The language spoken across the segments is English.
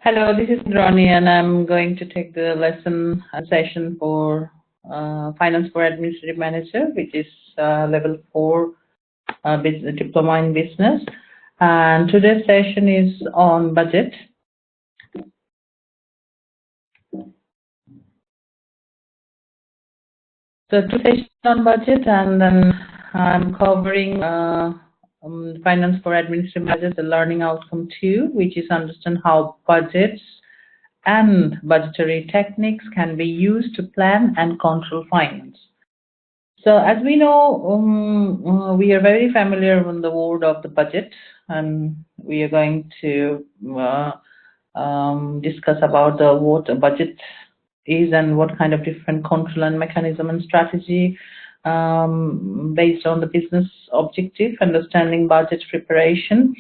Hello, this is Ronnie, and I'm going to take the lesson session for Finance for Administrative Manager, which is level 4 diploma in business. And today's session is on budget. So two sessions on budget, and then I'm covering Finance for Administrative Managers, the learning outcome 2, which is understand how budgets and budgetary techniques can be used to plan and control finance. So as we know, we are very familiar with the word of the budget, and we are going to discuss about what a budget is and what kind of different control and mechanism and strategy based on the business objective, understanding budget preparation,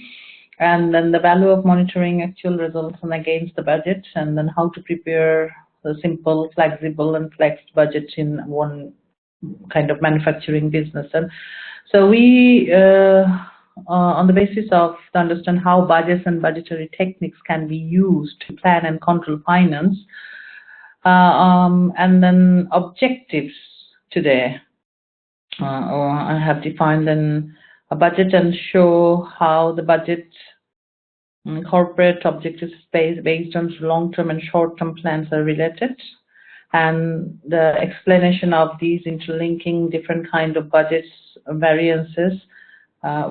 and then the value of monitoring actual results and against the budget, and then how to prepare a simple, flexible, and flexed budget in one kind of manufacturing business. And so we, on the basis of to understand how budgets and budgetary techniques can be used to plan and control finance, and then objectives today. I have defined a budget and show how the budget corporate objectives based on long-term and short-term plans are related, and the explanation of these interlinking different kind of budgets variances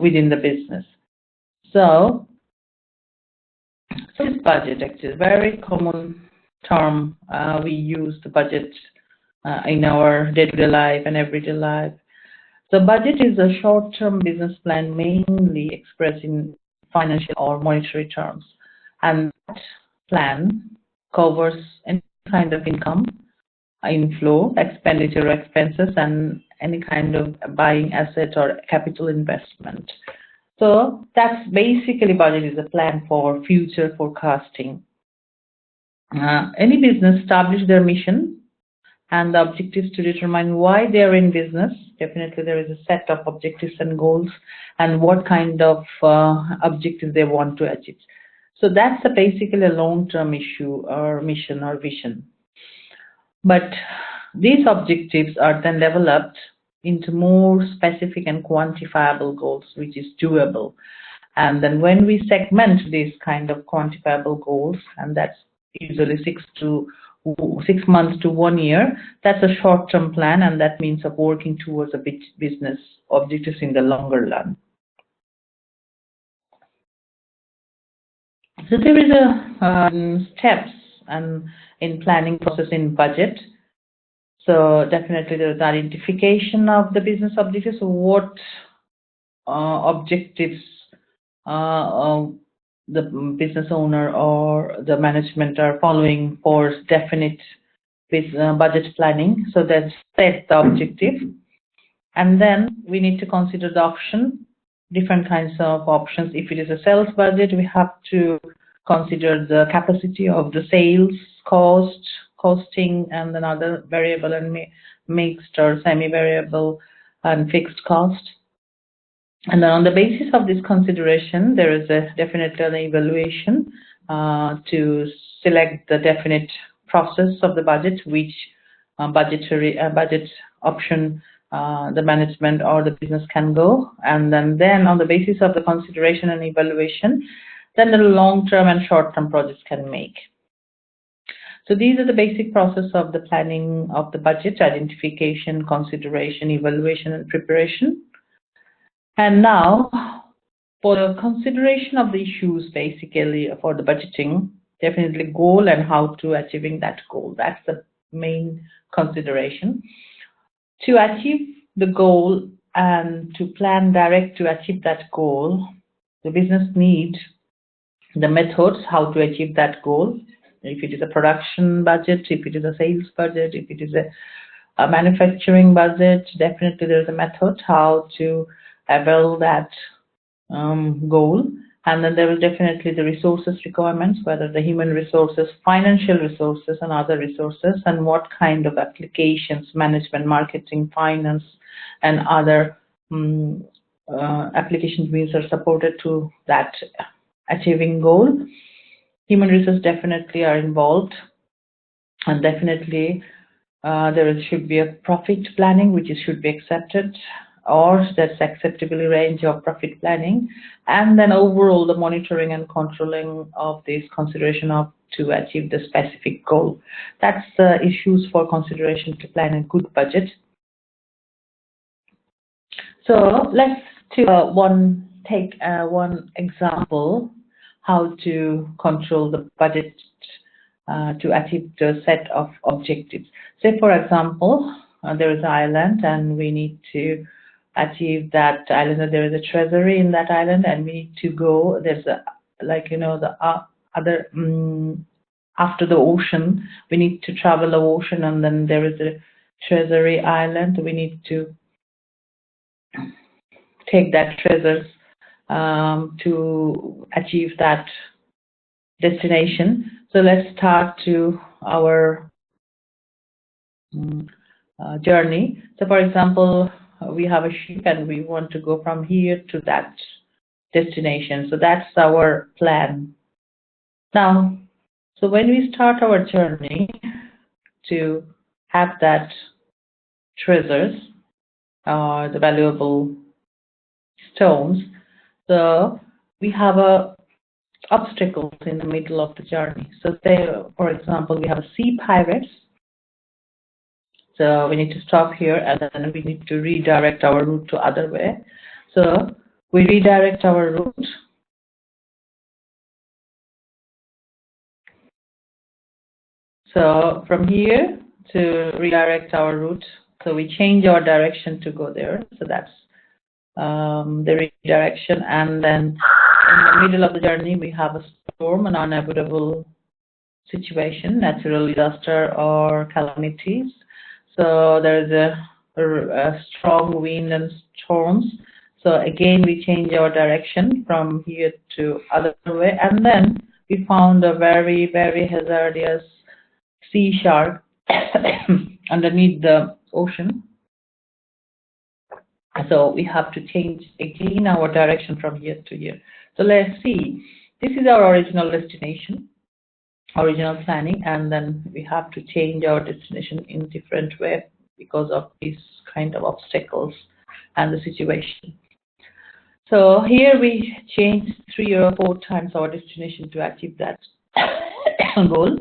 within the business. So this budget actually is a very common term. We use the budget in our day-to-day life and everyday life. So budget is a short-term business plan mainly expressed in financial or monetary terms, and that plan covers any kind of income, inflow, expenditure, expenses, and any kind of buying asset or capital investment. So that's basically budget is a plan for future forecasting. Any business establish their mission and the objectives to determine why they are in business. Definitely there is a set of objectives and goals and what kind of objectives they want to achieve. So that's basically a long-term issue or mission or vision. But these objectives are then developed into more specific and quantifiable goals, which is doable. And then when we segment these kind of quantifiable goals, and that's usually 6 months to 1 year, that's a short-term plan, and that means of working towards a business objectives in the longer run. So there is a steps and in planning process in budget. So definitely there is identification of the business objectives. So what objectives the business owner or the management are following for definite budget planning. So that's set the objective, and then we need to consider the option, different kinds of options. If it is a sales budget, we have to consider the capacity of the sales costing, and then other variable and mixed or semi-variable and fixed cost. And then on the basis of this consideration, there is definitely an evaluation to select the definite process of the budget, which budget option the management or the business can go. And then on the basis of the consideration and evaluation, then the long-term and short-term projects can make. So these are the basic process of the planning of the budget: identification, consideration, evaluation, and preparation. And now, for the consideration of the issues, basically for the budgeting, definitely goal and how to achieving that goal. That's the main consideration. To achieve the goal and to plan direct to achieve that goal, the business needs the methods how to achieve that goal. If it is a production budget, if it is a sales budget, if it is a manufacturing budget, definitely there is a method how to avail that goal. And then there will definitely the resources requirements, whether the human resources, financial resources, and other resources, and what kind of applications, management, marketing, finance, and other application means are supported to that achieving goal. Human resource definitely are involved, and definitely there should be a profit planning which should be accepted, or that's acceptable range of profit planning, and then overall the monitoring and controlling of this consideration of to achieve the specific goal. That's the issues for consideration to plan a good budget. So let's take one example how to control the budget to achieve the set of objectives. Say for example, there is an island and we need to achieve that island. There is a treasury in that island and we need to go. There's a the other after the ocean, we need to travel the ocean, and then there is a treasury island. We need to take that treasures to achieve that destination. So let's start to our journey. So for example, we have a ship and we want to go from here to that destination. So that's our plan. Now, so when we start our journey to have that treasures, the valuable stones, so we have obstacles in the middle of the journey. So there, for example, we have sea pirates. So we need to stop here and then we need to redirect our route to other way. So we redirect our route. So from here to redirect our route, so we change our direction to go there. So that's the redirection, and then in the middle of the journey we have a storm, an unavoidable situation, natural disaster or calamities. So there is a strong wind and storms. So again we change our direction from here to other way, and then we found a very, very hazardous sea shark underneath the ocean. So we have to change again our direction from here to here. So let's see, this is our original destination, original planning, and then we have to change our destination in different way because of these kind of obstacles and the situation. So here we change 3 or 4 times our destination to achieve that goal.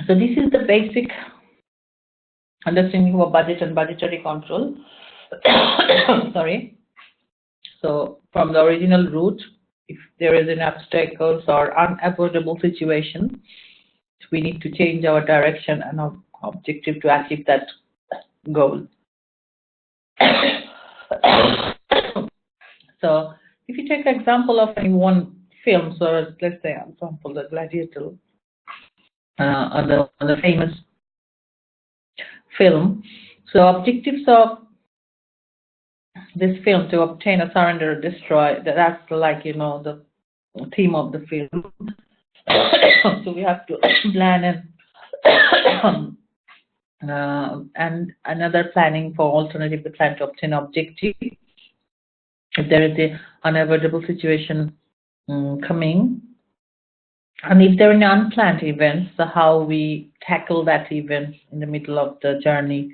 So this is the basic understanding of budget and budgetary control. Sorry. So from the original route, if there is an obstacles or unavoidable situation, we need to change our direction and our objective to achieve that goal. So if you take example of any one film, so let's say example the Gladiator, on the famous film. So objectives of this film to obtain or surrender or destroy, that's like the theme of the film. So we have to plan and another planning for alternative the plan to obtain objective. If there is a unavoidable situation coming, and if there are any unplanned events, so how we tackle that event in the middle of the journey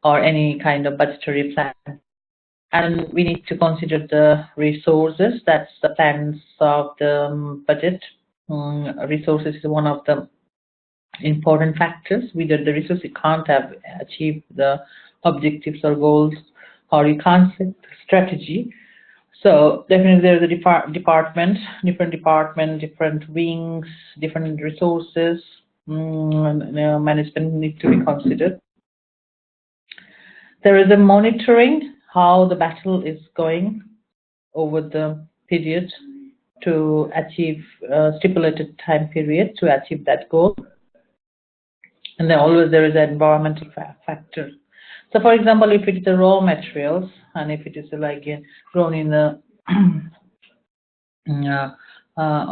or any kind of budgetary plan. And we need to consider the resources. That's the plans of the budget. Resources is one of the important factors. Without the resources, you can't have achieved the objectives or goals, or you can't set the strategy. So definitely there is a different wings, different resources, management need to be considered. There is a monitoring how the battle is going over the period to achieve a stipulated time period to achieve that goal. And then always there is an environmental factor. So for example, if it is the raw materials and if it is like grown in the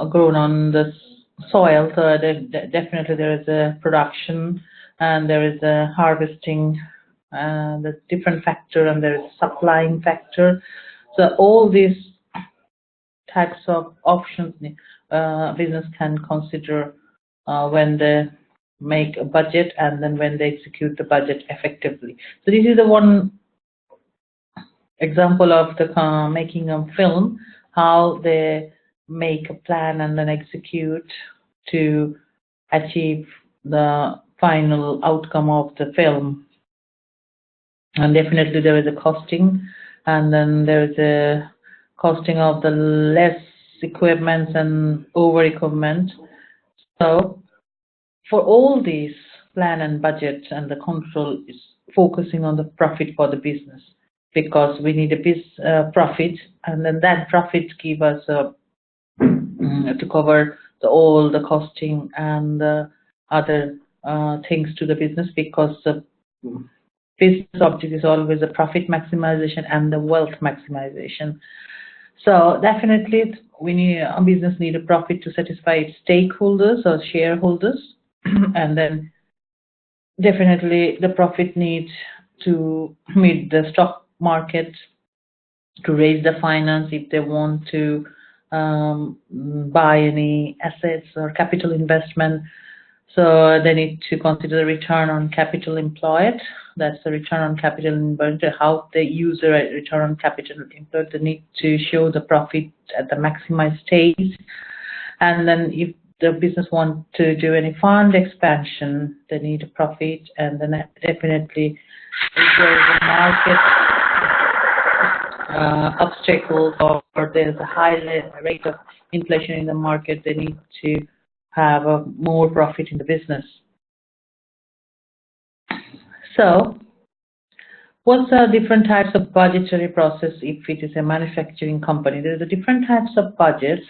grown on the soil, so definitely there is a production and there is a harvesting, the different factor, and there is supplying factor. So all these types of options business can consider when they make a budget and then when they execute the budget effectively. So this is the one example of the making a film, how they make a plan and then execute to achieve the final outcome of the film. And definitely there is a costing, and then there is a costing of the less equipment and over equipment. So for all these plan and budget and the control is focusing on the profit for the business, because we need a profit, and then that profit give us to cover all the costing and other things to the business, because the business object is always the profit maximization and the wealth maximization. So definitely a business need a profit to satisfy its stakeholders or shareholders, and then definitely the profit needs to meet the stock market, to raise the finance if they want to buy any assets or capital investment. So they need to consider the return on capital employed. That's the return on capital employed, how they use the return on capital employed. They need to show the profit at the maximized stage. And then if the business wants to do any fund expansion, they need a profit. And then definitely if there is a market obstacles or there's a high rate of inflation in the market, they need to have more profit in the business. So what's the different types of budgetary process if it is a manufacturing company? There are the different types of budgets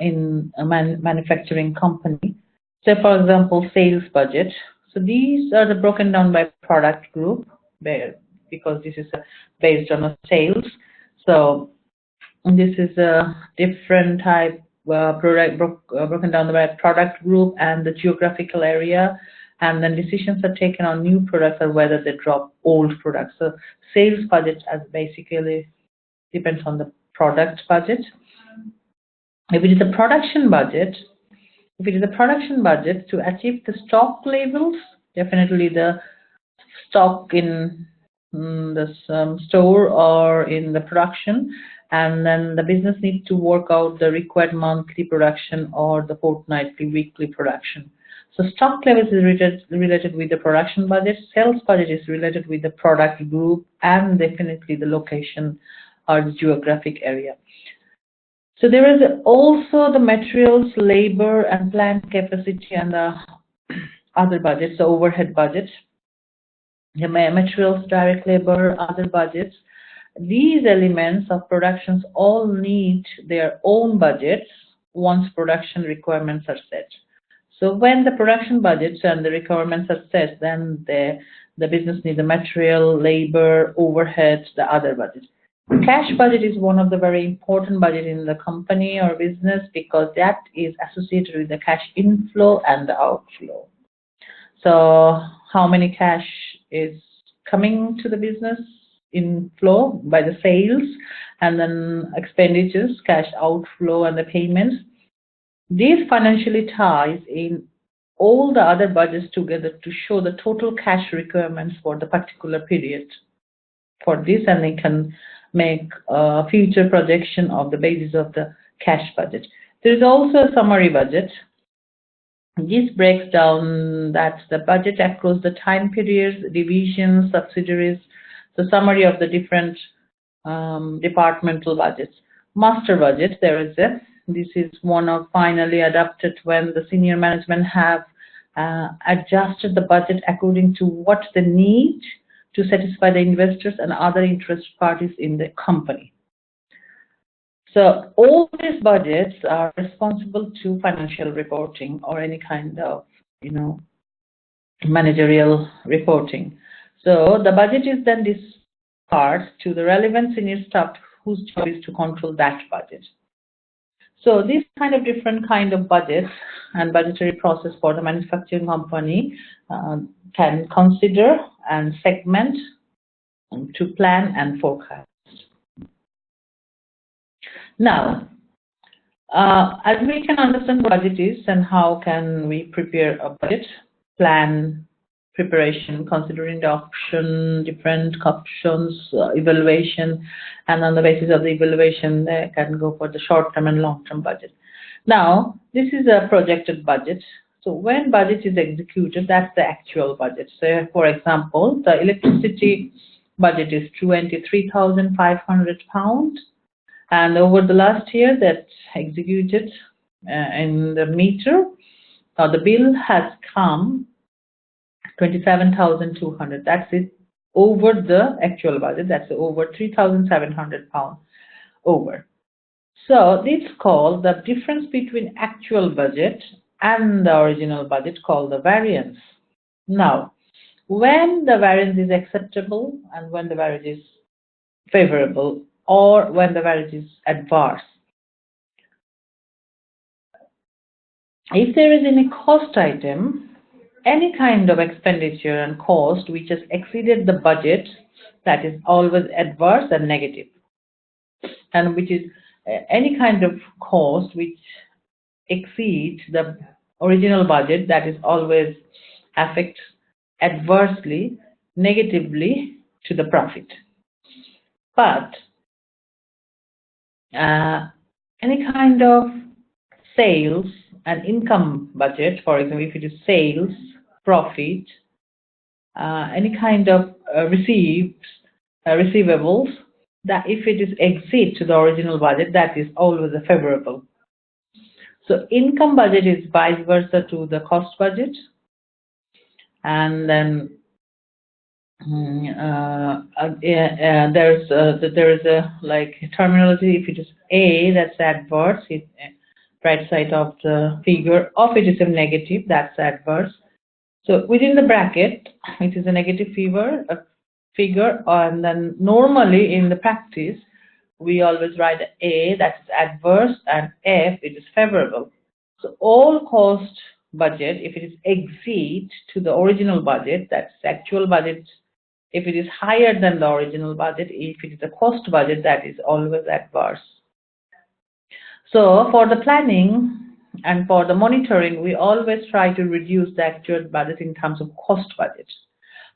in a manufacturing company. So for example, sales budget. So these are broken down by product group, because this is based on a sales. So this is a different type product broken down by product group and the geographical area, and then decisions are taken on new products or whether they drop old products. So sales budget basically depends on the product budget. If it is a production budget, to achieve the stock levels, definitely the stock in the store or in the production, and then the business needs to work out the required monthly production or the fortnightly, weekly production. So stock levels is related with the production budget. Sales budget is related with the product group and definitely the location or the geographic area. So there is also the materials, labor, and plant capacity, and the other budgets, the overhead budget, the materials, direct labor, other budgets. These elements of productions all need their own budgets once production requirements are set. So when the production budgets and the requirements are set, then the business needs the material, labor, overhead, the other budgets. Cash budget is one of the very important budget in the company or business, because that is associated with the cash inflow and the outflow. So how many cash is coming to the business inflow by the sales, and then expenditures, cash outflow, and the payments. These financially ties in all the other budgets together to show the total cash requirements for the particular period for this, and they can make a future projection of the basis of the cash budget. There is also a summary budget. This breaks down that's the budget across the time periods, divisions, subsidiaries, the summary of the different departmental budgets. Master budget, this is one of finally adopted when the senior management have adjusted the budget according to what they need to satisfy the investors and other interest parties in the company. So all these budgets are responsible to financial reporting or any kind of, managerial reporting. So the budget is then dispatched to the relevant senior staff whose job is to control that budget. So this kind of different kind of budgets and budgetary process for the manufacturing company can consider and segment to plan and forecast. Now, as we can understand what budget is and how can we prepare a budget plan preparation, considering the different options, evaluation, and on the basis of the evaluation, they can go for the short-term and long-term budget. Now, this is a projected budget. So when budget is executed, that's the actual budget. So, for example, the electricity budget is £23,500, and over the last year that executed in the meter, the bill has come 27,200. That's it over the actual budget. That's over £3,700 over. So this is called the difference between actual budget and the original budget, called the variance. Now, when the variance is acceptable and when the variance is favorable, or when the variance is adverse. If there is any cost item, any kind of expenditure and cost which has exceeded the budget, that is always adverse and negative. And which is any kind of cost which exceeds the original budget, that is always affects adversely, negatively to the profit. But any kind of sales and income budget, for example, if it is sales, profit, any kind of receivables, that if it is exceed to the original budget, that is always a favorable. So income budget is vice versa to the cost budget, and then there is a like terminology. If it is A, that's adverse. It's right side of the figure. If it is a negative, that's adverse. So within the bracket, it is a negative figure, and then normally in the practice, we always write A, that's adverse, and F, it is favorable. So all cost budget, if it is exceed to the original budget, that's actual budget. If it is higher than the original budget, if it is a cost budget, that is always adverse. So for the planning and for the monitoring, we always try to reduce the actual budget in terms of cost budget.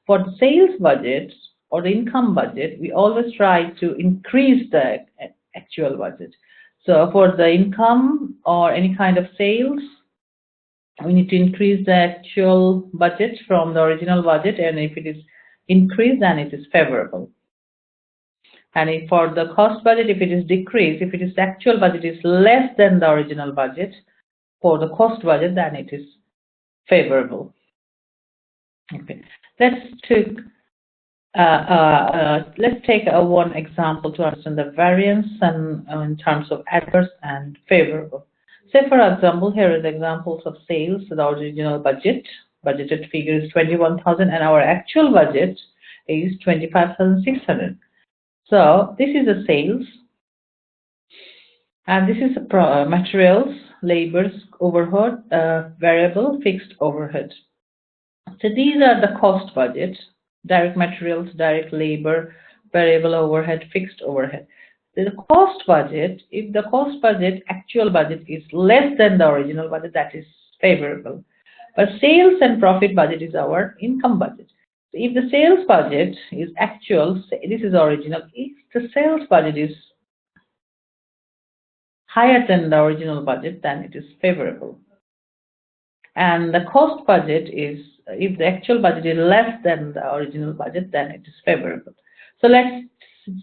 For the sales budget or the income budget, we always try to increase the actual budget. So for the income or any kind of sales, we need to increase the actual budget from the original budget, and if it is increased, then it is favorable. And if for the cost budget, if it is decreased, if it is actual budget is less than the original budget, for the cost budget, then it is favorable. Okay, let's take one example to understand the variance and in terms of adverse and favorable. Say for example, here is examples of sales. So the original budgeted figure is 21,000, and our actual budget is 25,600. So this is the sales, and this is the materials, labors, overhead, variable, fixed overhead. So these are the cost budget: direct materials, direct labor, variable overhead, fixed overhead. The cost budget, if the cost budget, actual budget is less than the original budget, that is favorable. But sales and profit budget is our income budget. So if the sales budget is actual, this is original. If the sales budget is higher than the original budget, then it is favorable. And the cost budget is, if the actual budget is less than the original budget, then it is favorable. So let's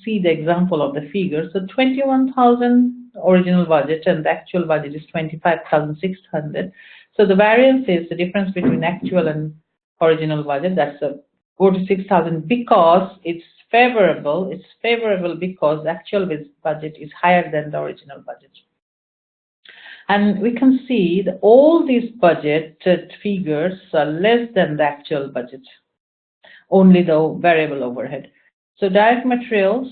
see the example of the figure. So 21,000 original budget and the actual budget is 25,600. So the variance is the difference between actual and original budget. That's 46,000 because it's favorable. It's favorable because the actual budget is higher than the original budget. And we can see that all these budgeted figures are less than the actual budget, only the variable overhead. So direct materials,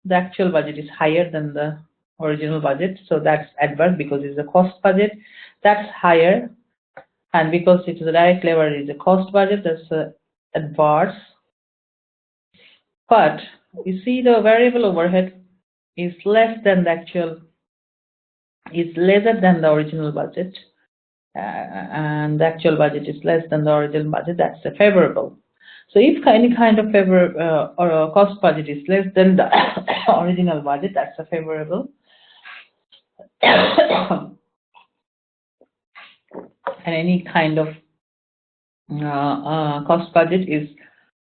the actual budget is higher than the original budget, so that's adverse because it's a cost budget. That's higher, and because it is a direct labor, it is a cost budget, that's adverse. But you see the variable overhead is less than the actual is lesser than the original budget, and the actual budget is less than the original budget, that's a favorable. So if any kind of or cost budget is less than the original budget, that's a favorable. And any kind of cost budget is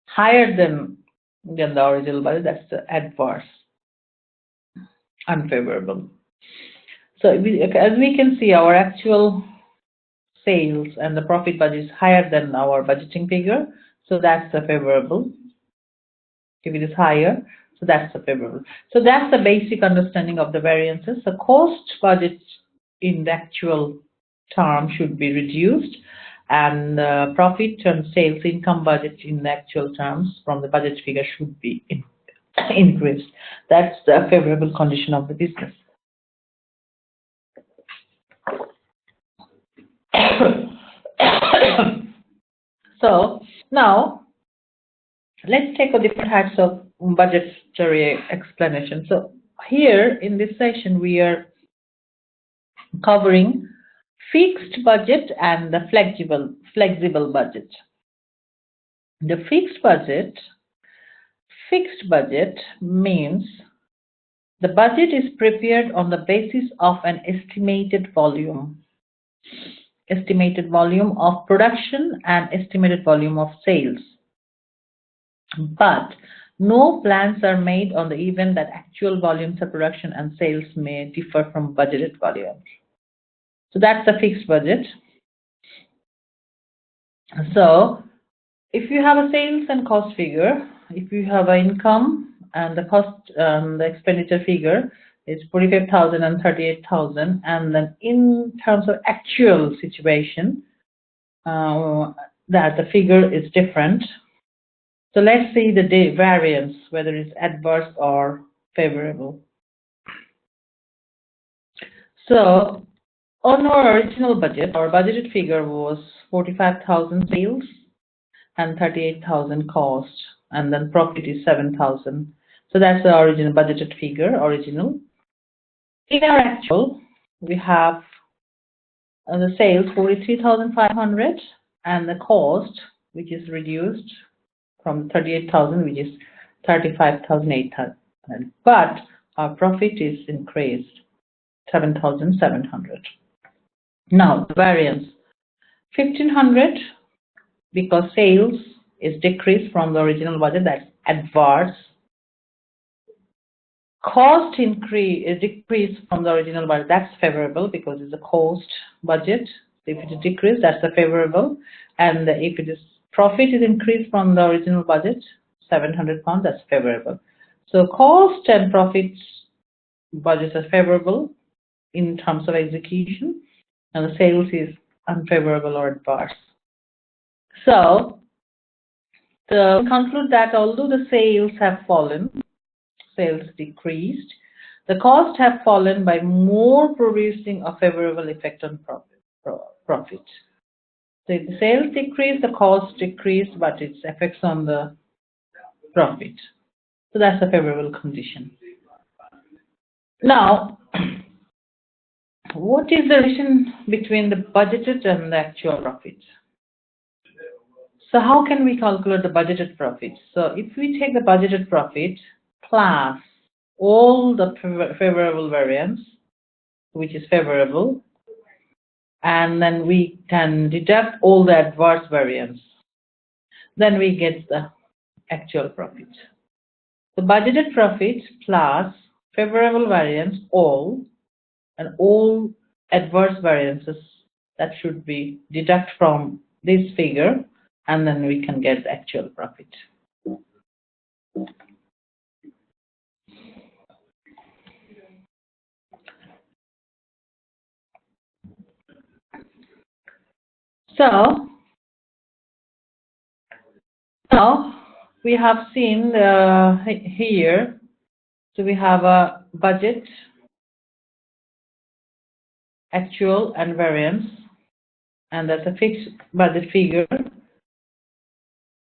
higher than the original budget, that's the adverse, unfavorable. So as we can see, our actual sales and the profit budget is higher than our budgeting figure, so that's a favorable. If it is higher, so that's a favorable. So that's the basic understanding of the variances. The cost budget in the actual term should be reduced, and the profit and sales income budget in the actual terms from the budget figure should be increased. That's the favorable condition of the business. So now let's take a different types of budgetary explanation. So here in this session we are covering fixed budget and the flexible budget. The fixed budget means the budget is prepared on the basis of an estimated volume of production and estimated volume of sales. But no plans are made on the event that actual volumes of production and sales may differ from budgeted volumes. So that's the fixed budget. So if you have a sales and cost figure, if you have an income and the cost, the expenditure figure is 45,000 and 38,000, and then in terms of actual situation, that the figure is different. So let's see the variance, whether it's adverse or favorable. So on our original budget, our budgeted figure was 45,000 sales and 38,000 cost, and then profit is 7,000. So that's the original budgeted figure, original. In our actual, we have the sales 43,500 and the cost, which is reduced from 38,000, which is 35,800. But our profit is increased 7,700. Now the variance 1,500 because sales is decreased from the original budget, that's adverse. Cost is decreased from the original budget, that's favorable because it's a cost budget. If it is decreased, that's a favorable. And if it is profit is increased from the original budget, £700, that's favorable. So cost and profits budgets are favorable in terms of execution, and the sales is unfavorable or adverse. So to conclude that although the sales have fallen, sales decreased, the costs have fallen by more, producing a favorable effect on profit. So if the sales decrease, the cost decreased, but its effects on the profit. So that's a favorable condition. Now, what is the relation between the budgeted and the actual profit? So how can we calculate the budgeted profit? So if we take the budgeted profit plus all the favorable variance, which is favorable, and then we can deduct all the adverse variance, then we get the actual profit. The budgeted profit plus favorable variance all, and all adverse variances that should be deduct from this figure, and then we can get the actual profit. So now we have seen here, so we have a budget, actual and variance, and that's a fixed budget figure.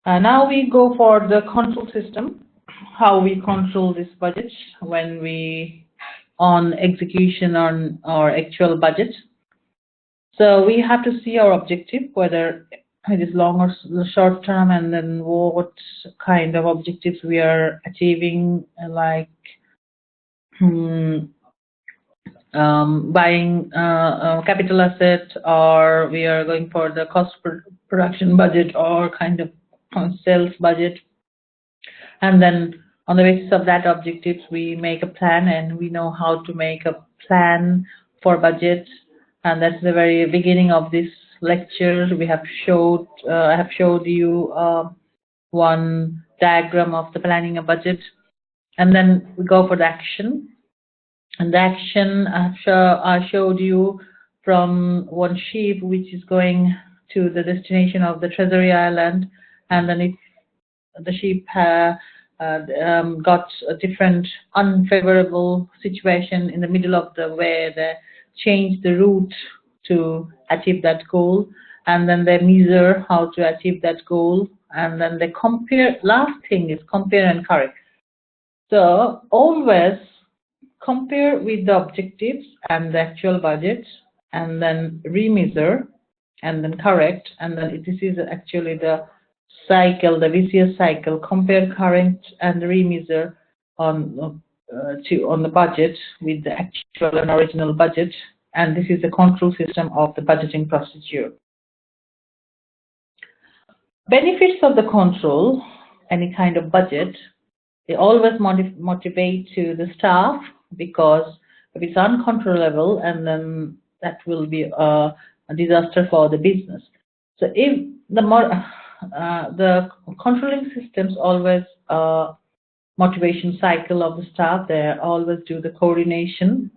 Now we go for the control system, how we control this budget when we on execution on our actual budget. So we have to see our objective, whether it is long or short term, and then what kind of objectives we are achieving, like buying capital asset, or we are going for the cost production budget, or kind of sales budget. And then on the basis of that objectives, we make a plan, and we know how to make a plan for budget. And that's the very beginning of this lecture. We have showed, I have showed you one diagram of the planning a budget, and then we go for the action. And the action I showed you from one ship which is going to the destination of the Treasury Island, and then if the ship got a different unfavorable situation in the middle of the way, they change the route to achieve that goal, and then they measure how to achieve that goal, and then they compare. Last thing is compare and correct. So always compare with the objectives and the actual budget, and then remeasure, and then correct, and then this is actually the cycle, the vicious cycle: compare, correct, and remeasure on the budget with the actual and original budget. And this is the control system of the budgeting procedure. Benefits of the control, any kind of budget, they always motivate to the staff, because if it's uncontrollable, and then that will be a disaster for the business. So if the controlling systems always motivation cycle of the staff, they always do the coordination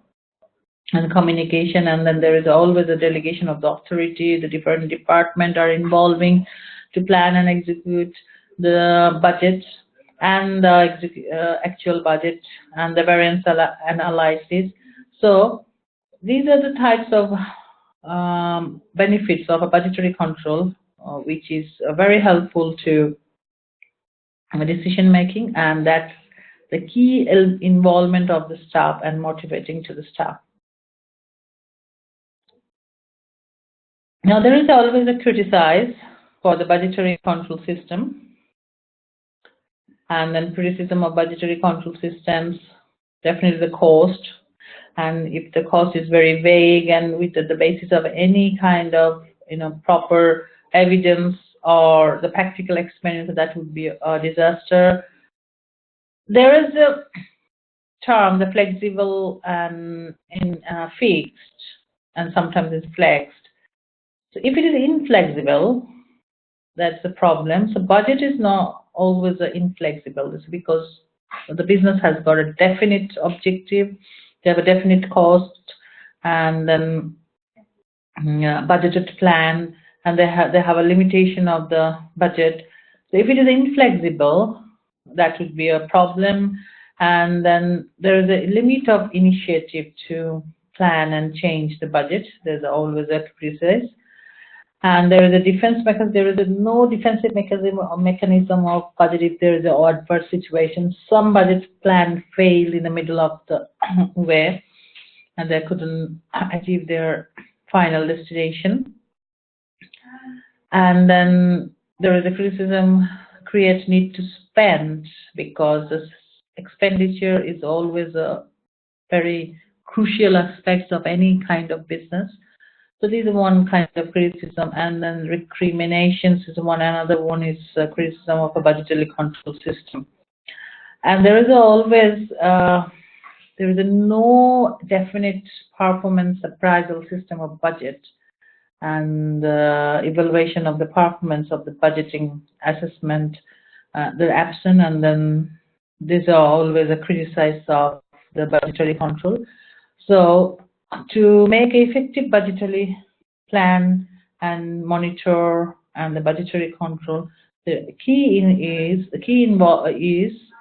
and communication, and then there is always a delegation of the authority. The different departments are involving to plan and execute the budget, and the actual budget, and the variance analysis. So these are the types of benefits of a budgetary control, which is very helpful to decision making, and that's the key involvement of the staff and motivating to the staff. Now, there is always a criticize for the budgetary control system, and then criticism of budgetary control systems, definitely the cost. And if the cost is very vague and with the basis of any kind of proper evidence or the practical experience, that would be a disaster. There is a term, the flexible and fixed, and sometimes it's flexed. So if it is inflexible, that's the problem. So budget is not always inflexible. It's because the business has got a definite objective, they have a definite cost, and then budgeted plan, and they have a limitation of the budget. So if it is inflexible, that would be a problem. And then there is a limit of initiative to plan and change the budget. There's always a process. And there is a defense mechanism. There is no defensive mechanism of budget if there is an adverse situation. Some budget plan failed in the middle of the way, and they couldn't achieve their final destination. And then there is a criticism, create need to spend, because this expenditure is always a very crucial aspect of any kind of business. So these are one kind of criticism, and then recriminations is one. Another one is criticism of a budgetary control system. And there is always there is no definite performance appraisal system of budget, and evaluation of the performance of the budgeting assessment, they're absent, and then these are always a criticize of the budgetary control. So to make an effective budgetary plan and monitor and the budgetary control, the key is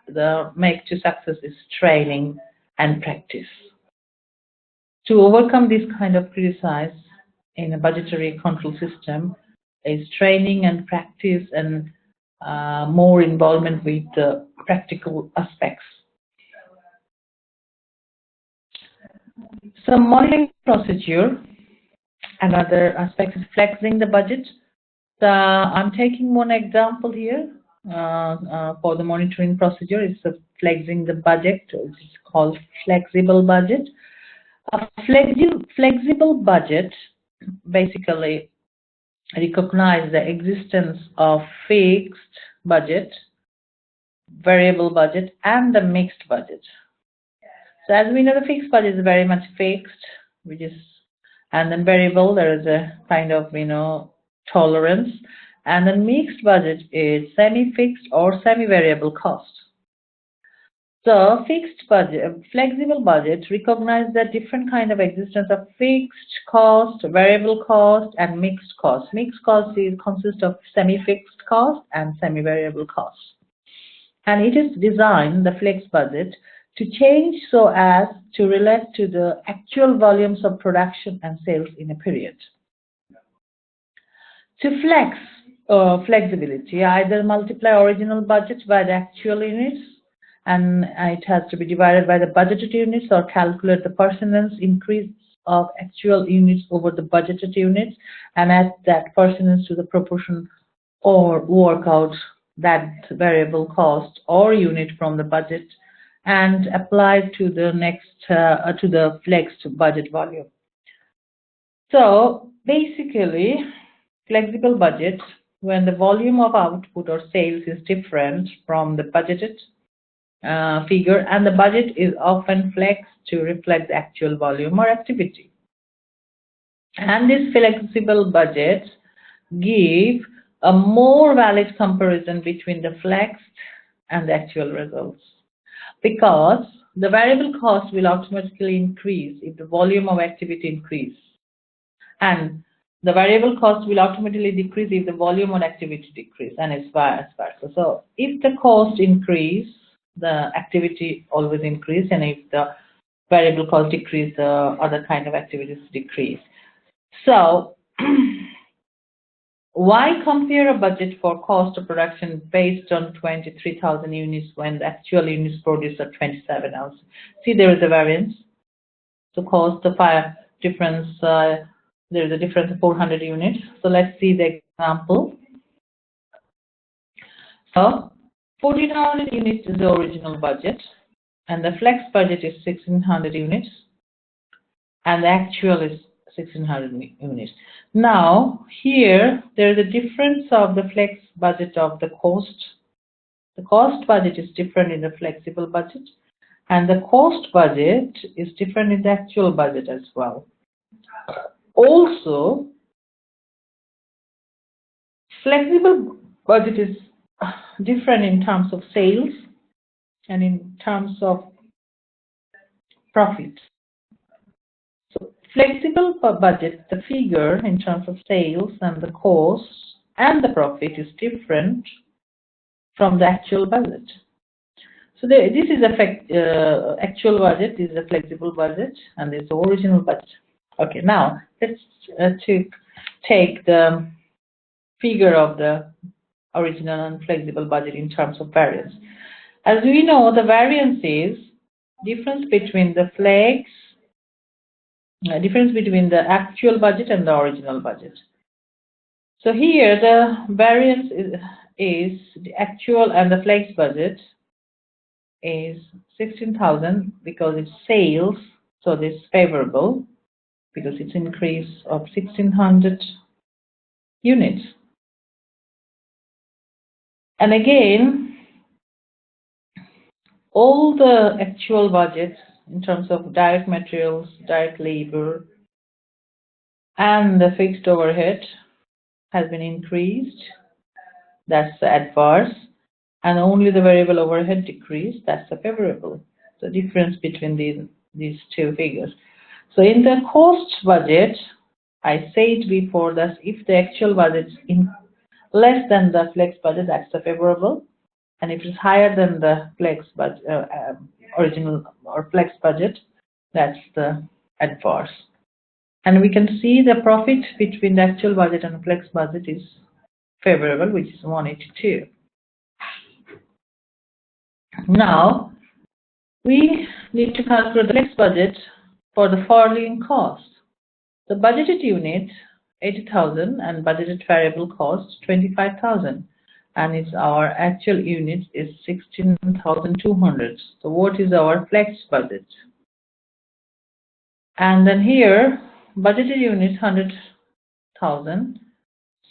the make to success is training and practice. To overcome this kind of criticize in a budgetary control system is training and practice, and more involvement with the practical aspects. So monitoring procedure, another aspect is flexing the budget. So I'm taking one example here for the monitoring procedure. It's flexing the budget. It's called flexible budget. A flexible budget basically recognizes the existence of fixed budget, variable budget, and the mixed budget. So as we know, the fixed budget is very much fixed, and then variable, there is a kind of, tolerance, and the mixed budget is semi-fixed or semi-variable cost. So fixed budget, flexible budget recognize the different kind of existence of fixed cost, variable cost, and mixed cost. Mixed cost consists of semi-fixed cost and semi-variable cost. And it is designed, the flex budget, to change so as to relate to the actual volumes of production and sales in a period. To flex flexibility, either multiply original budget by the actual units, and it has to be divided by the budgeted units, or calculate the percentage increase of actual units over the budgeted units and add that percentage to the proportion, or work out that variable cost or unit from the budget and apply to the next to the flexed budget volume. So basically, flexible budget, when the volume of output or sales is different from the budgeted figure, and the budget is often flexed to reflect the actual volume or activity. And this flexible budget give a more valid comparison between the flexed and the actual results, because the variable cost will automatically increase if the volume of activity increase, and the variable cost will automatically decrease if the volume of activity decrease, and it's vice versa. So if the cost increase, the activity always increase, and if the variable cost decrease, the other kind of activities decrease. So why compare a budget for cost of production based on 23,000 units when the actual units produced are 27,000? See, there is a variance. So cost of difference, there is a difference of 400 units. So let's see the example. So 1,400 units is the original budget, and the flex budget is 1,600 units, and the actual is 1,600 units. Now here there is a difference of the flex budget of the cost. The cost budget is different in the flexible budget, and the cost budget is different in the actual budget as well. Also, flexible budget is different in terms of sales and in terms of profit. So flexible budget, the figure in terms of sales and the cost and the profit is different from the actual budget. So this is actual budget, this is a flexible budget, and this is the original budget. Okay, now let's take the figure of the original and flexible budget in terms of variance. As we know, the variance is difference between the difference between the actual budget and the original budget. So here the variance is the actual and the flex budget is 16,000 because it's sales, so this is favorable because it's increase of 1,600 units. And again, all the actual budgets in terms of direct materials, direct labor, and the fixed overhead has been increased. That's the adverse. And only the variable overhead decreased. That's the favorable. The difference between these two figures. So in the cost budget, I said before that if the actual budget is less than the flex budget, that's the favorable. And if it's higher than the flex budget, original or flex budget, that's the adverse. And we can see the profit between the actual budget and the flex budget is favorable, which is 182. Now we need to calculate the flex budget for the following costs. The budgeted unit 80,000 and budgeted variable cost 25,000, and it's our actual unit is 16,200. So what is our flex budget? And then here budgeted unit 100,000,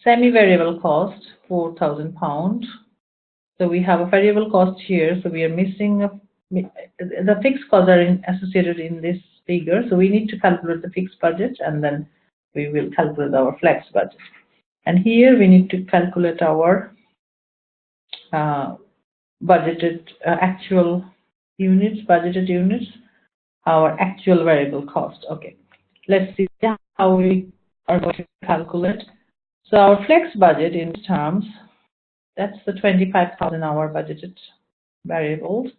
semi-variable cost 4,000 pounds. So we have a variable cost here, so we are missing the fixed costs are associated in this figure, so we need to calculate the fixed budget and then we will calculate our flex budget. And here we need to calculate our budgeted actual units, budgeted units, our actual variable cost. Okay, let's see how we are going to calculate. So our flex budget in terms, that's the 25,000 our budgeted variables,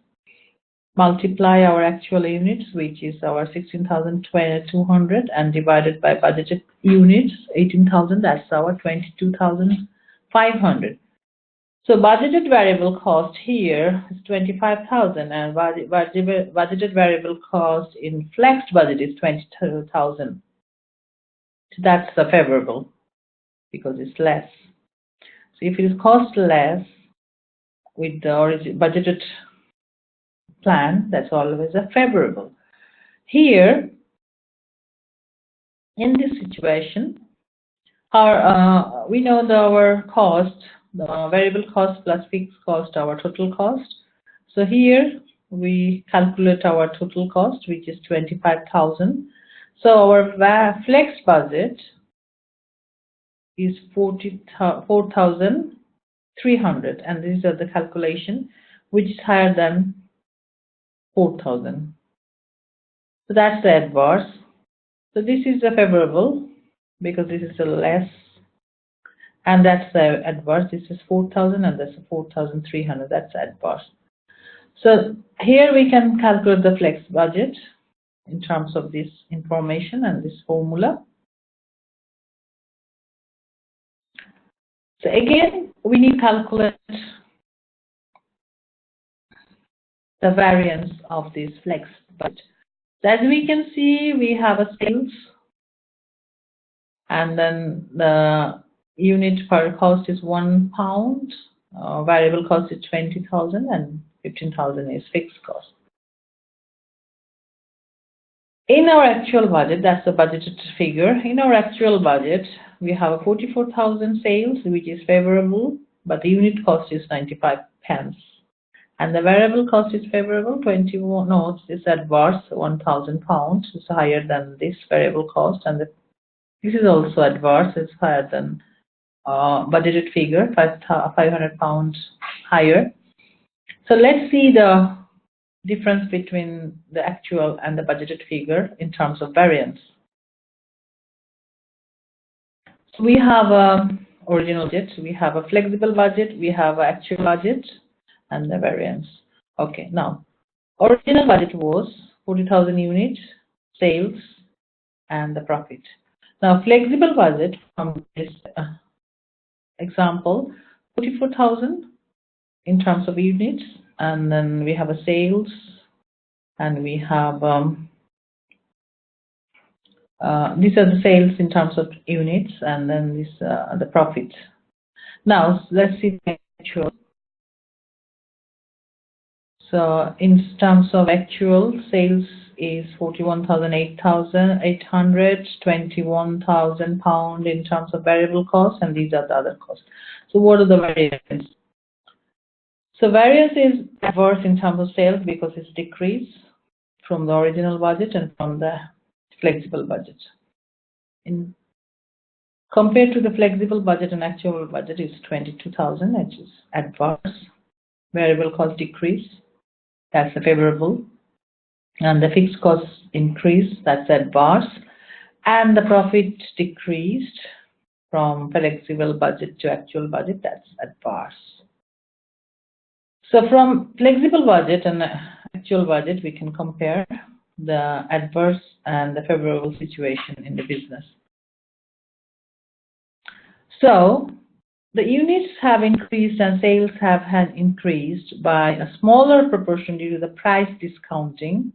multiply our actual units, which is our 16,200, and divided by budgeted units 18,000, that's our 22,500. So budgeted variable cost here is 25,000 and budgeted variable cost in flexed budget is 22,000. So that's the favorable because it's less. So if it is cost less with the budgeted plan, that's always a favorable. Here, in this situation, we know our cost, the variable cost plus fixed cost, our total cost. So here we calculate our total cost, which is 25,000. So our flex budget is 4,300, and these are the calculation, which is higher than 4,000. So that's the adverse. So this is the favorable because this is the less, and that's the adverse. This is 4,000 and that's 4,300. That's adverse. So here we can calculate the flex budget in terms of this information and this formula. So again, we need to calculate the variance of this flex budget. So as we can see, we have a sales, and then the unit per cost is £1, variable cost is 20,000, and 15,000 is fixed cost. In our actual budget, that's the budgeted figure. In our actual budget, we have a 44,000 sales, which is favorable, but the unit cost is 95 pence. And the variable cost is favorable, 21, no, it's adverse, £1,000. It's higher than this variable cost, and this is also adverse, it's higher than budgeted figure, £500 higher. So let's see the difference between the actual and the budgeted figure in terms of variance. So we have an original budget, we have a flexible budget, we have an actual budget, and the variance. Okay, now original budget was 40,000 units, sales, and the profit. Now flexible budget from this example, 44,000 in terms of units, and then we have a sales, and we have these are the sales in terms of units, and then this the profit. Now let's see the actual. So in terms of actual, sales is 41,800, 21,000 pound in terms of variable costs, and these are the other costs. So what are the variance? So variance is adverse in terms of sales because it's decreased from the original budget and from the flexible budget. Compared to the flexible budget and actual budget is 22,000, which is adverse. Variable cost decrease, that's the favorable. And the fixed cost increase, that's adverse. And the profit decreased from flexible budget to actual budget, that's adverse. So from flexible budget and actual budget, we can compare the adverse and the favorable situation in the business. So the units have increased and sales have increased by a smaller proportion due to the price discounting.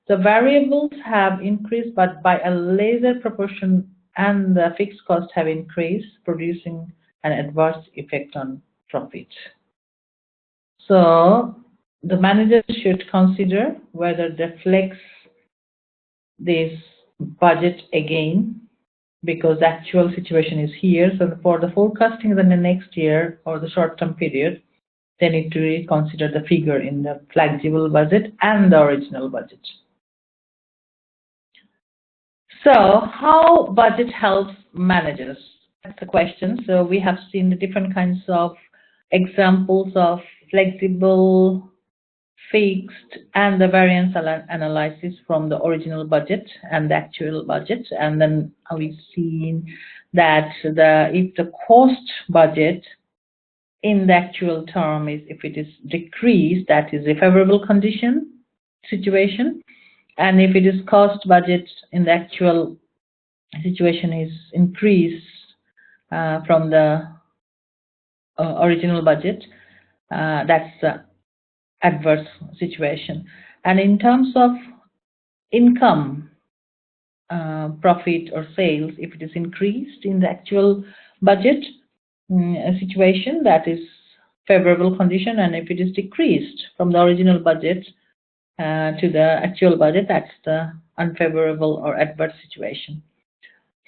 The variables have increased, but by a lesser proportion, and the fixed costs have increased, producing an adverse effect on profit. So the manager should consider whether they flex this budget again, because the actual situation is here. So for the forecasting in the next year or the short-term period, they need to reconsider the figure in the flexible budget and the original budget. So how budget helps managers? That's the question. So we have seen the different kinds of examples of flexible, fixed, and the variance analysis from the original budget and the actual budget. And then we've seen that if the cost budget in the actual term is, if it is decreased, that is a favorable situation. And if it is cost budget in the actual situation is increased from the original budget, that's the adverse situation. And in terms of income, profit or sales, if it is increased in the actual budget situation, that is favorable condition, and if it is decreased from the original budget to the actual budget, that's the unfavorable or adverse situation.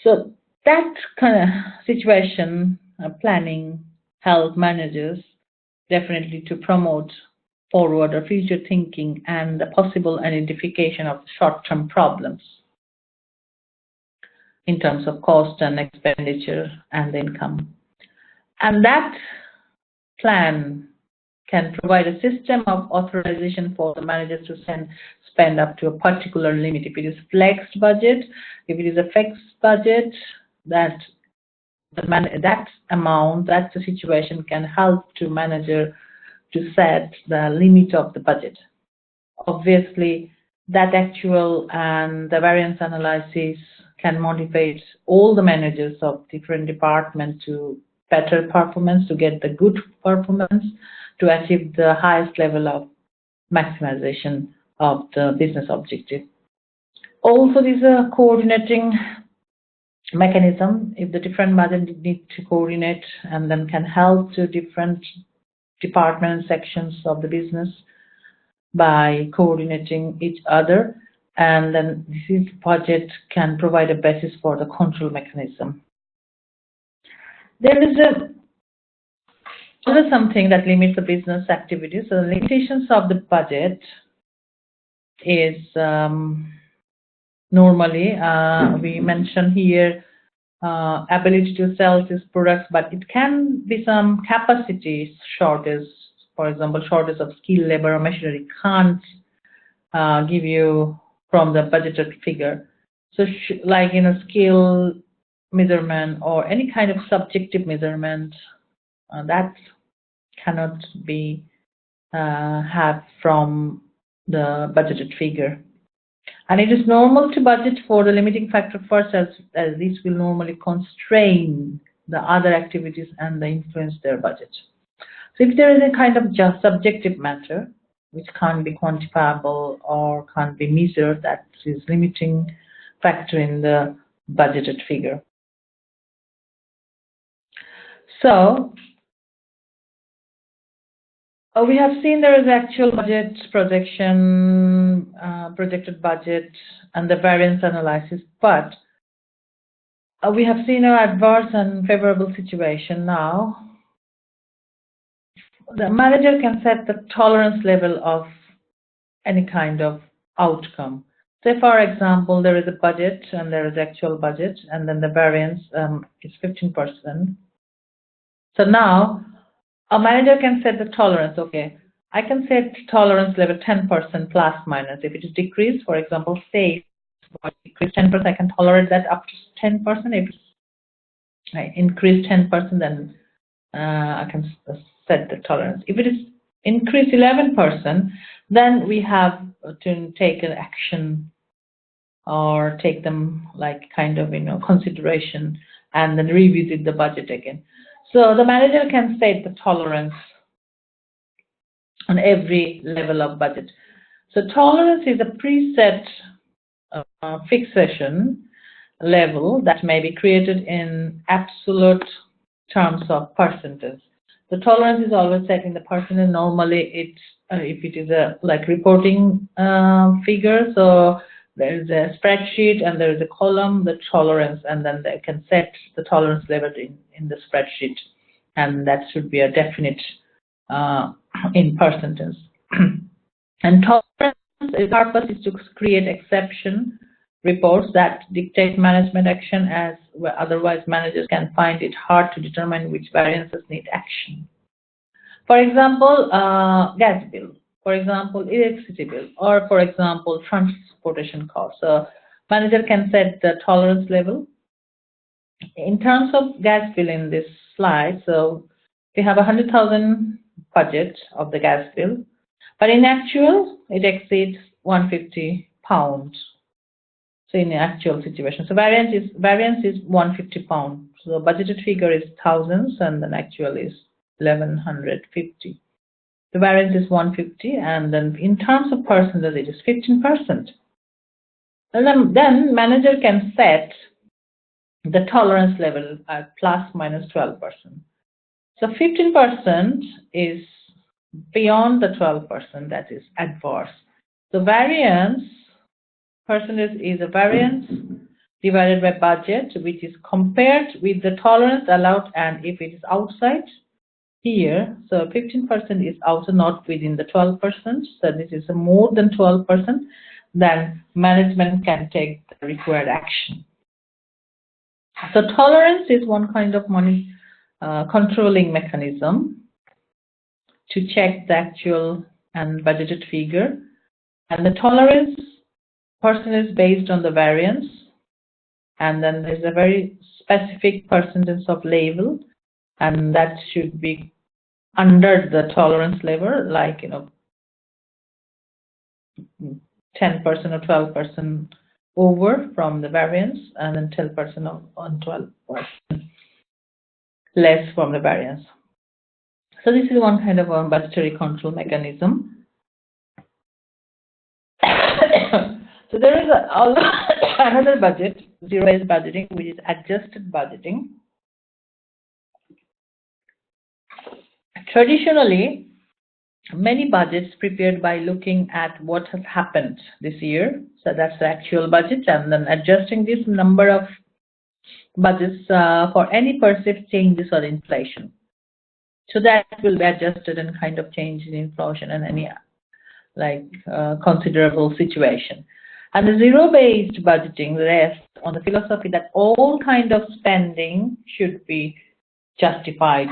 So that kind of situation planning help managers definitely to promote forward or future thinking and the possible identification of short-term problems in terms of cost and expenditure and income. And that plan can provide a system of authorization for the managers to spend up to a particular limit. If it is flexed budget, if it is a fixed budget, that amount, that the situation can help to manager to set the limit of the budget. Obviously, that actual and the variance analysis can motivate all the managers of different departments to better performance, to get the good performance, to achieve the highest level of maximization of the business objective. Also, there's a coordinating mechanism. If the different managers need to coordinate, and then can help to different department sections of the business by coordinating each other, and then this budget can provide a basis for the control mechanism. There is something that limits the business activities. So the limitations of the budget is normally we mention here ability to sell these products, but it can be some capacity shortage. For example, shortage of skilled labor or machinery can't give you from the budgeted figure. So like in a skill measurement or any kind of subjective measurement, that cannot be have from the budgeted figure. And it is normal to budget for the limiting factor first, as this will normally constrain the other activities and influence their budget. So if there is a kind of just subjective matter which can't be quantifiable or can't be measured, that is limiting factor in the budgeted figure. So we have seen there is actual budget projection, projected budget, and the variance analysis, but we have seen an adverse and favorable situation now. The manager can set the tolerance level of any kind of outcome. Say, for example, there is a budget and there is actual budget, and then the variance is 15%. So now a manager can set the tolerance. Okay, I can set tolerance level 10% plus minus. If it is decreased, for example, say decrease 10%, I can tolerate that up to 10%. If I increase 10%, then I can set the tolerance. If it is increased 11%, then we have to take an action or take them like kind of consideration and then revisit the budget again. So the manager can set the tolerance on every level of budget. So tolerance is a preset fixation level that may be created in absolute terms of percentage. The tolerance is always set in the percentage. Normally, it's if it is a like reporting figure, so there is a spreadsheet and there is a column, the tolerance, and then they can set the tolerance level in the spreadsheet, and that should be a definite in percentage. And tolerance, its purpose is to create exception reports that dictate management action, as otherwise managers can find it hard to determine which variances need action. For example, gas bill, for example, electricity bill, or for example, transportation costs. So manager can set the tolerance level. In terms of gas bill in this slide, so we have 100,000 budget of the gas bill, but in actual, it exceeds £150. So in the actual situation, so variance is £150. So budgeted figure is thousands, and then actual is 1150. The variance is 150, and then in terms of percentage, it is 15%. And then manager can set the tolerance level at plus minus 12%. So 15% is beyond the 12%, that is adverse. The variance percentage is a variance divided by budget, which is compared with the tolerance allowed, and if it is outside here, so 15% is also not within the 12%, so this is more than 12%, then management can take the required action. So tolerance is one kind of money controlling mechanism to check the actual and budgeted figure, and the tolerance percentage based on the variance, and then there's a very specific percentage of level, and that should be under the tolerance level, like 10% or 12% over from the variance, and then 10% on 12% less from the variance. So this is one kind of a budgetary control mechanism. So there is another budget, zero-based budgeting, which is adjusted budgeting. Traditionally, many budgets prepared by looking at what has happened this year, so that's the actual budget, and then adjusting this number of budgets for any perceived changes or inflation. So that will be adjusted and kind of change in inflation and any considerable situation. And the zero-based budgeting rests on the philosophy that all kind of spending should be justified.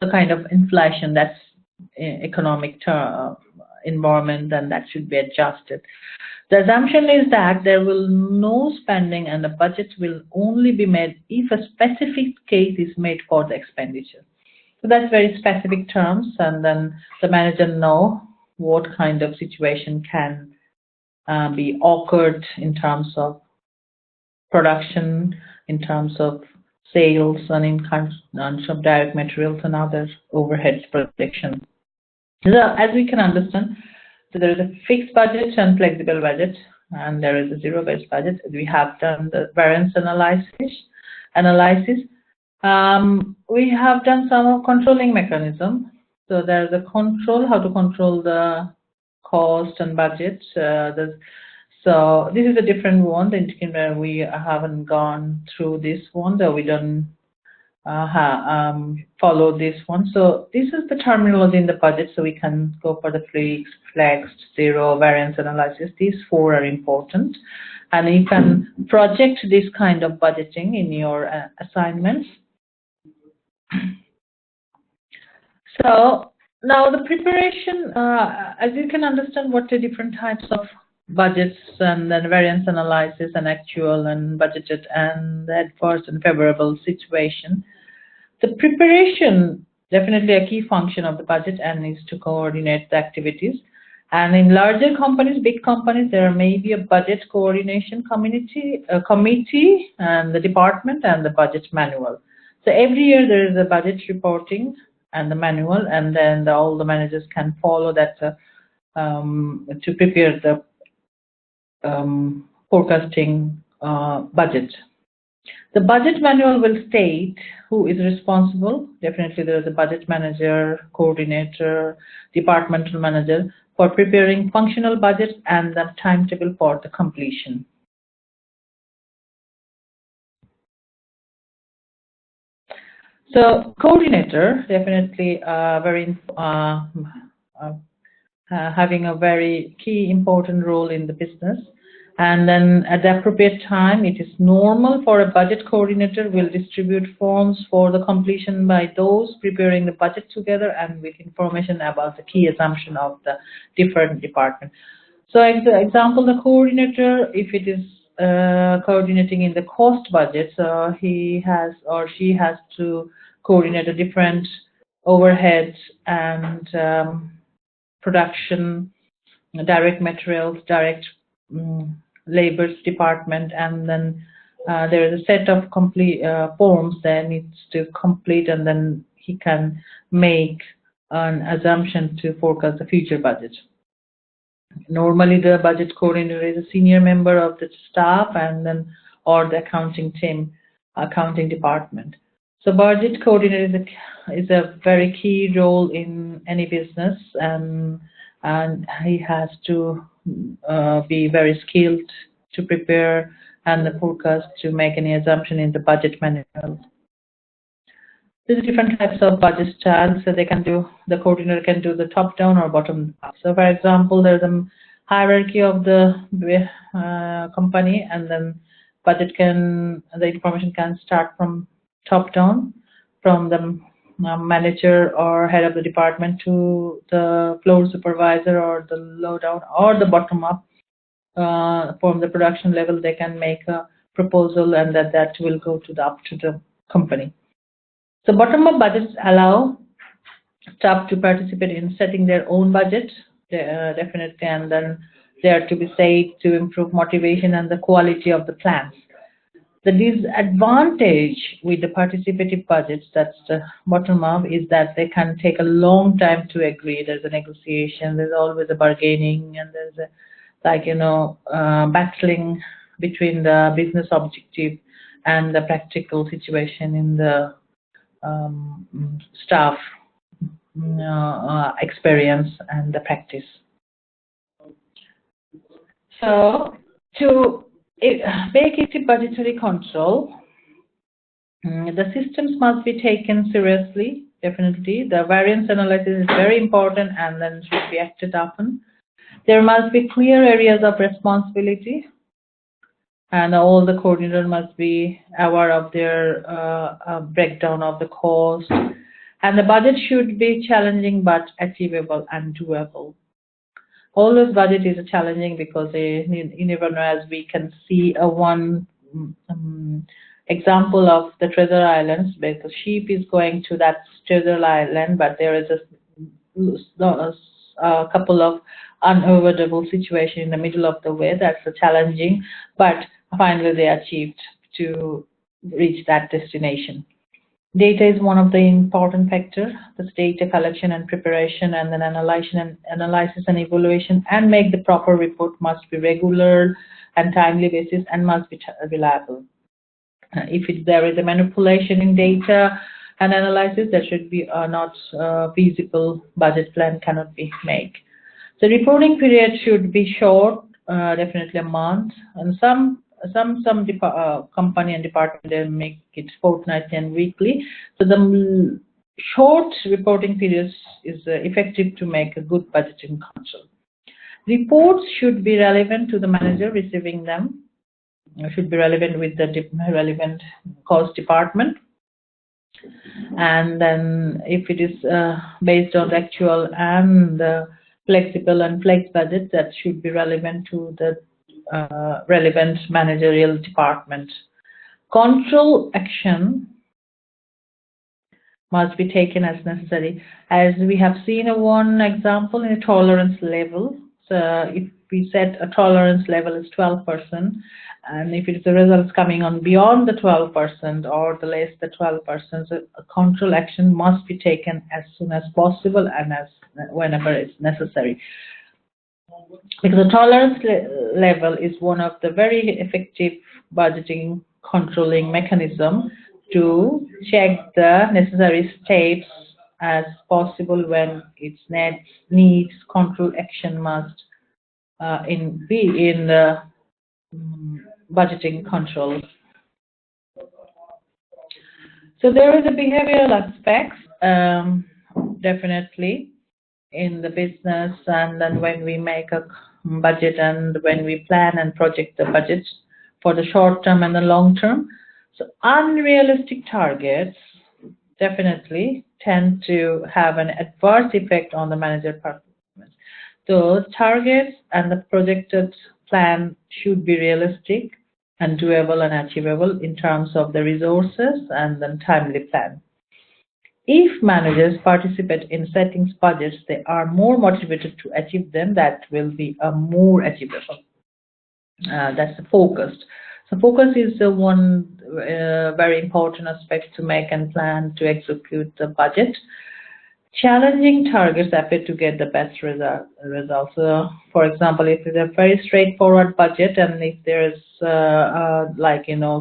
The kind of inflation that's economic environment, then that should be adjusted. The assumption is that there will no spending and the budget will only be made if a specific case is made for the expenditure. So that's very specific terms, and then the manager know what kind of situation can be occurred in terms of production, in terms of sales, and in terms of direct materials and other overhead protection. So as we can understand, so there is a fixed budget and flexible budget, and there is a zero-based budget. We have done the variance analysis. We have done some controlling mechanism. So there is a control, how to control the cost and budget. So this is a different one. We haven't gone through this one, though we don't follow this one. So this is the terminology in the budget, so we can go for the fixed, flexed, zero, variance analysis. These four are important, and you can project this kind of budgeting in your assignments. So now the preparation, as you can understand what the different types of budgets and then variance analysis and actual and budgeted and the adverse and favorable situation. The preparation definitely a key function of the budget and is to coordinate the activities. And in larger companies, big companies, there may be a budget coordination committee and the department and the budget manual. So every year there is a budget reporting and the manual, and then all the managers can follow that to prepare the forecasting budget. The budget manual will state who is responsible. Definitely there is a budget manager, coordinator, departmental manager for preparing functional budgets and the timetable for the completion. So coordinator, definitely having a very key important role in the business. And then at the appropriate time, it is normal for a budget coordinator will distribute forms for the completion by those preparing the budget together and with information about the key assumption of the different departments. So example, the coordinator, if it is coordinating in the cost budget, so he has or she has to coordinate the different overheads and production, direct materials, direct labors department, and then there is a set of complete forms that needs to complete, and then he can make an assumption to forecast the future budget. Normally the budget coordinator is a senior member of the staff and then or the accounting team, accounting department. So budget coordinator is a very key role in any business, and he has to be very skilled to prepare and the forecast to make any assumption in the budget manual. There's different types of budget styles, so the coordinator can do the top down or bottom up. So for example, there's a hierarchy of the company, and then the information can start from top down, from the manager or head of the department to the floor supervisor, or the low down or the bottom up. From the production level, they can make a proposal, and that will go to up to the company. So bottom up budgets allow staff to participate in setting their own budget, definitely, and then they are to be said to improve motivation and the quality of the plans. The disadvantage with the participative budgets, that's the bottom up, is that they can take a long time to agree. There's a negotiation, there's always a bargaining, and there's a battling between the business objective and the practical situation in the staff experience and the practice. So to make it budgetary control, the systems must be taken seriously, definitely. The variance analysis is very important and then should be acted upon. There must be clear areas of responsibility, and all the coordinators must be aware of their breakdown of the cost. And the budget should be challenging but achievable and doable. Always budget is challenging because you never know, as we can see one example of the Treasure Islands, because the ship is going to that Treasure Island, but there is a couple of unavoidable situations in the middle of the way. That's challenging, but finally they achieved to reach that destination. Data is one of the important factors. The data collection and preparation, and then analysis and evaluation, and make the proper report must be regular and timely basis, and must be reliable. If there is a manipulation in data and analysis, that should be not feasible. Budget plan cannot be made. The reporting period should be short, definitely a month, and some company and department, they make it fortnightly and weekly. So the short reporting periods is effective to make a good budgeting control. Reports should be relevant to the manager receiving them, should be relevant with the relevant cost department, and then if it is based on actual and flexible and flex budget, that should be relevant to the relevant managerial department. Control action must be taken as necessary, as we have seen one example in a tolerance level. So if we set a tolerance level as 12%, and if it's the results coming on beyond the 12% or the less than 12%, so a control action must be taken as soon as possible and as whenever it's necessary. because the tolerance level is one of the very effective budgeting controlling mechanism to check the necessary steps as possible when its needs control action must be in the budgeting control. So there is a behavioral aspect, definitely, in the business, and then when we make a budget and when we plan and project the budget for the short term and the long term. So unrealistic targets definitely tend to have an adverse effect on the manager performance. So targets and the projected plan should be realistic and doable and achievable in terms of the resources and then timely plan. If managers participate in setting budgets, they are more motivated to achieve them. That will be a more achievable. That's the focused. So focus is the one very important aspect to make and plan to execute the budget. Challenging targets appear to get the best results. So, for example, if it's a very straightforward budget and if there's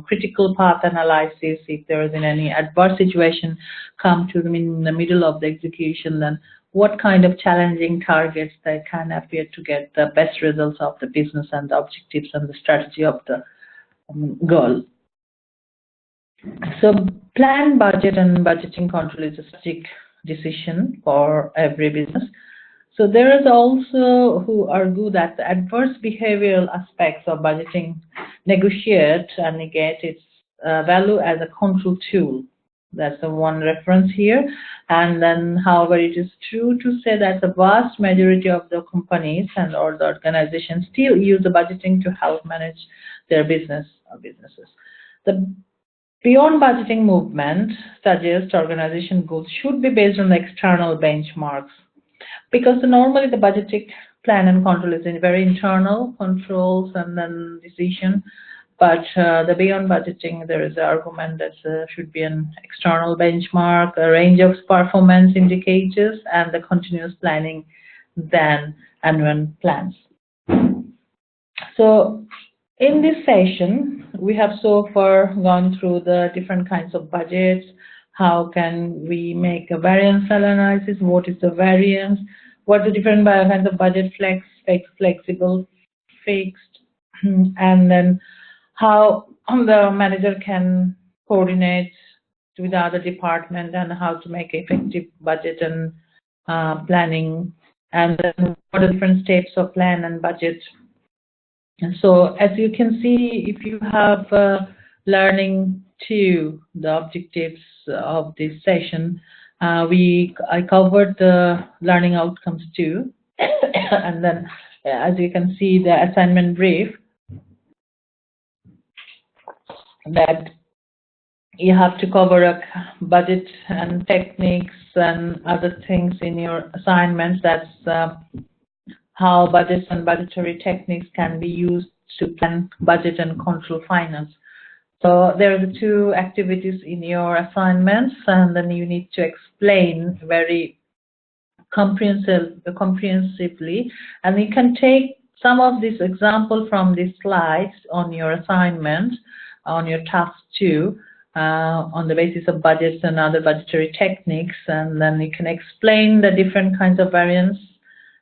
critical path analysis, if there is any adverse situation come to them in the middle of the execution, then what kind of challenging targets that can appear to get the best results of the business and the objectives and the strategy of the goal. So plan, budget, and budgeting control is a strategic decision for every business. So there is also who argue that the adverse behavioral aspects of budgeting negotiate and negate its value as a control tool. That's the one reference here. And then, however, it is true to say that the vast majority of the companies and or the organizations still use the budgeting to help manage their business or businesses. The beyond budgeting movement suggests organization goals should be based on the external benchmarks, because normally the budgeting plan and control is in very internal controls and then decision. But the beyond budgeting, there is an argument that should be an external benchmark, a range of performance indicators, and the continuous planning then and when plans. So in this session, we have so far gone through the different kinds of budgets. How can we make a variance analysis? What is the variance? What are the different kinds of budget, flexible, fixed, and then how the manager can coordinate with the other department and how to make effective budget and planning, and then what are different steps of plan and budget. And so as you can see, if you have learning to the objectives of this session, I covered the learning outcomes too. And then as you can see, the assignment brief, that you have to cover a budget and techniques and other things in your assignments. That's how budgets and budgetary techniques can be used to plan budget and control finance. So there are the two activities in your assignments, and then you need to explain very comprehensively, and you can take some of these examples from these slides on your assignment, on your task 2, on the basis of budgets and other budgetary techniques, and then you can explain the different kinds of variance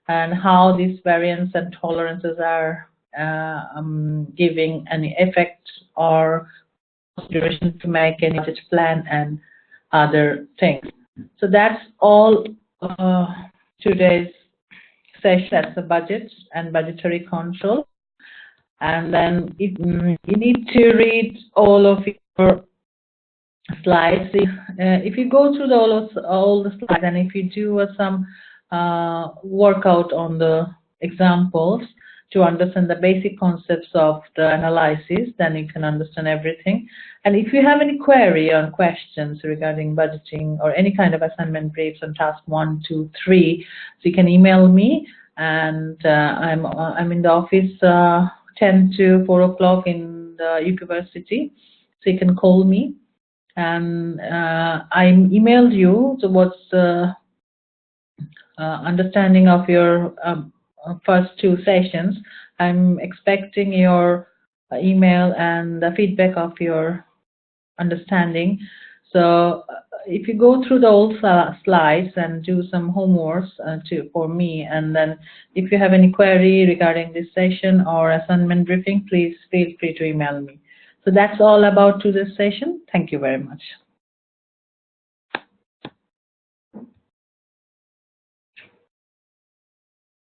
and how these variance and tolerances are giving any effect or consideration to make any budget plan and other things. So that's all today's session. That's the budget and budgetary control. And then you need to read all of your slides. If you go through all the slides, and if you do some workout on the examples to understand the basic concepts of the analysis, then you can understand everything. And if you have any query or questions regarding budgeting or any kind of assignment briefs on task 1, 2, 3, so you can email me, and I'm in the office 10 to 4 o'clock in the University, so you can call me. And I emailed you, so what's the understanding of your first two sessions. I'm expecting your email and the feedback of your understanding. So if you go through the old slides and do some homeworks for me, and then if you have any query regarding this session or assignment briefing, please feel free to email me. So that's all about today's session. Thank you very much.